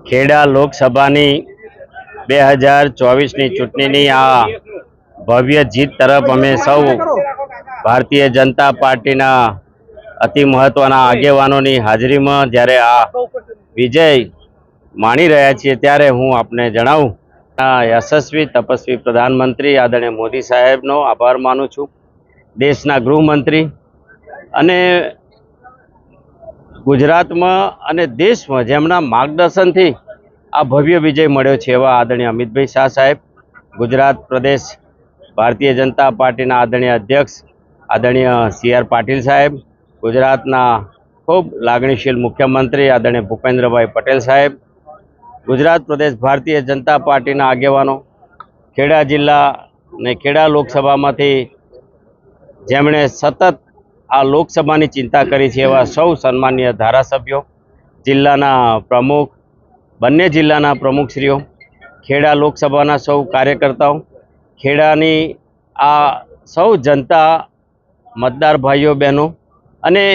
ખેડા લોકસભાની 2024ની ચૂંટણીની આ ભવ્ય જીત તરફ અમે સૌ ભારતીય જનતા પાર્ટીના અતિ મહત્વના આગેવાનોની હાજરીમાં જ્યારે આ વિજય માણી રહ્યા છીએ ત્યારે હું આપને જણાવું યશસ્વી તપસ્વી પ્રધાનમંત્રી આદરણીય મોદી સાહેબનો આભાર માનું છું। દેશના ગૃહમંત્રી અને ગુજરાતમાં અને દેશમાં જેમના માર્ગદર્શનથી આ ભવ્ય વિજય મળ્યો છે એવા આદરણીય અમિતભાઈ શાહ સાહેબ, ગુજરાત પ્રદેશ ભારતીય જનતા પાર્ટીના આદરણીય અધ્યક્ષ આદરણીય CR પાટીલ સાહેબ, ગુજરાતના ખૂબ લાગણીશીલ મુખ્યમંત્રી આદરણીય ભૂપેન્દ્રભાઈ પટેલ સાહેબ, ગુજરાત પ્રદેશ ભારતીય જનતા પાર્ટીના આગેવાનો, ખેડા જિલ્લા અને ખેડા લોકસભામાંથી જેમણે સતત આ લોકસભાની ચિંતા કરી છે એવા સૌ સન્માનીય ધારાસભ્યો, જિલ્લાના પ્રમુખ, બંને જિલ્લાના પ્રમુખશ્રીઓ, ખેડા લોકસભાના સૌ કાર્યકર્તાઓ, ખેડાની આ સૌ જનતા, મતદાર ભાઈઓ બહેનો અને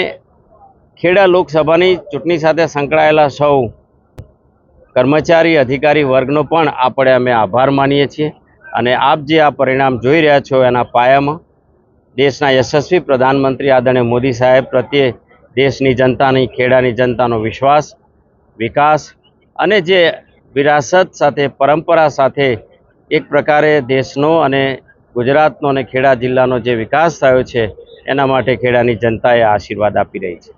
ખેડા લોકસભાની ચૂંટણી સાથે સંકળાયેલા સૌ કર્મચારી અધિકારી વર્ગનો પણ અમે આભાર માનીએ છીએ। અને આપ જે આ પરિણામ જોઈ રહ્યા છો એના પાયામાં દેશના યશસ્વી પ્રધાનમંત્રી આદરણીય મોદી સાહેબ પ્રત્યે દેશની જનતાની, ખેડાની જનતાનો વિશ્વાસ, વિકાસ અને જે વિરાસત સાથે, પરંપરા સાથે એક પ્રકારે દેશનો અને ગુજરાતનો અને ખેડા જિલ્લાનો જે વિકાસ થયો છે એના માટે ખેડાની જનતાએ આશીર્વાદ આપી રહી છે।